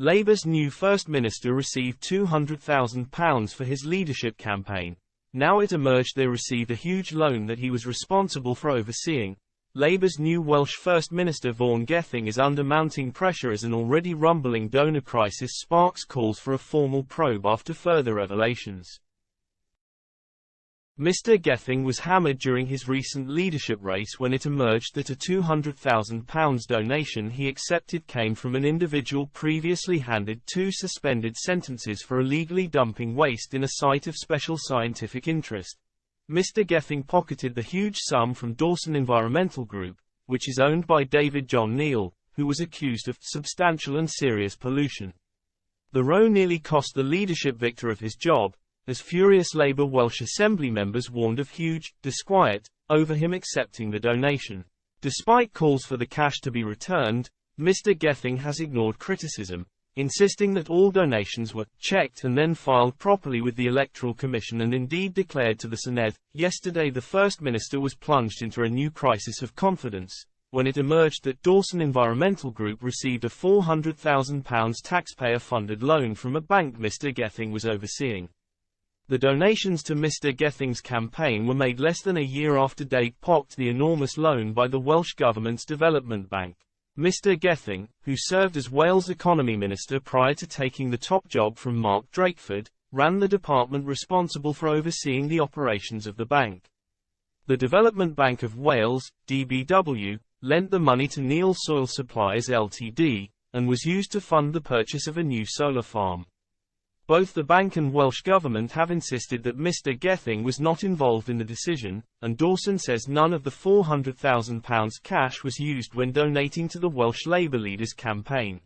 Labour's new First Minister received £200,000 for his leadership campaign. Now it emerged they received a huge loan that he was responsible for overseeing. Labour's new Welsh First Minister Vaughan Gething is under mounting pressure as an already rumbling donor crisis sparks calls for a formal probe after further revelations. Mr. Gething was hammered during his recent leadership race when it emerged that a £200,000 donation he accepted came from an individual previously handed 2 suspended sentences for illegally dumping waste in a site of special scientific interest. Mr. Gething pocketed the huge sum from Dawson Environmental Group, which is owned by David John Neil, who was accused of substantial and serious pollution. The row nearly cost the leadership victor of his job, as furious Labour Welsh Assembly members warned of huge disquiet over him accepting the donation. Despite calls for the cash to be returned, Mr. Gething has ignored criticism, insisting that all donations were checked and then filed properly with the Electoral Commission and indeed declared to the Senedd. Yesterday the First Minister was plunged into a new crisis of confidence, when it emerged that Dawson Environmental Group received a £400,000 taxpayer-funded loan from a bank Mr. Gething was overseeing. The donations to Mr. Gething's campaign were made less than a year after Dake pocked the enormous loan by the Welsh Government's Development Bank. Mr. Gething, who served as Wales Economy Minister prior to taking the top job from Mark Drakeford, ran the department responsible for overseeing the operations of the bank. The Development Bank of Wales, DBW, lent the money to Neil Soil Supplies Ltd, and was used to fund the purchase of a new solar farm. Both the bank and Welsh Government have insisted that Mr. Gething was not involved in the decision, and Dawson says none of the £400,000 cash was used when donating to the Welsh Labour leader's campaign.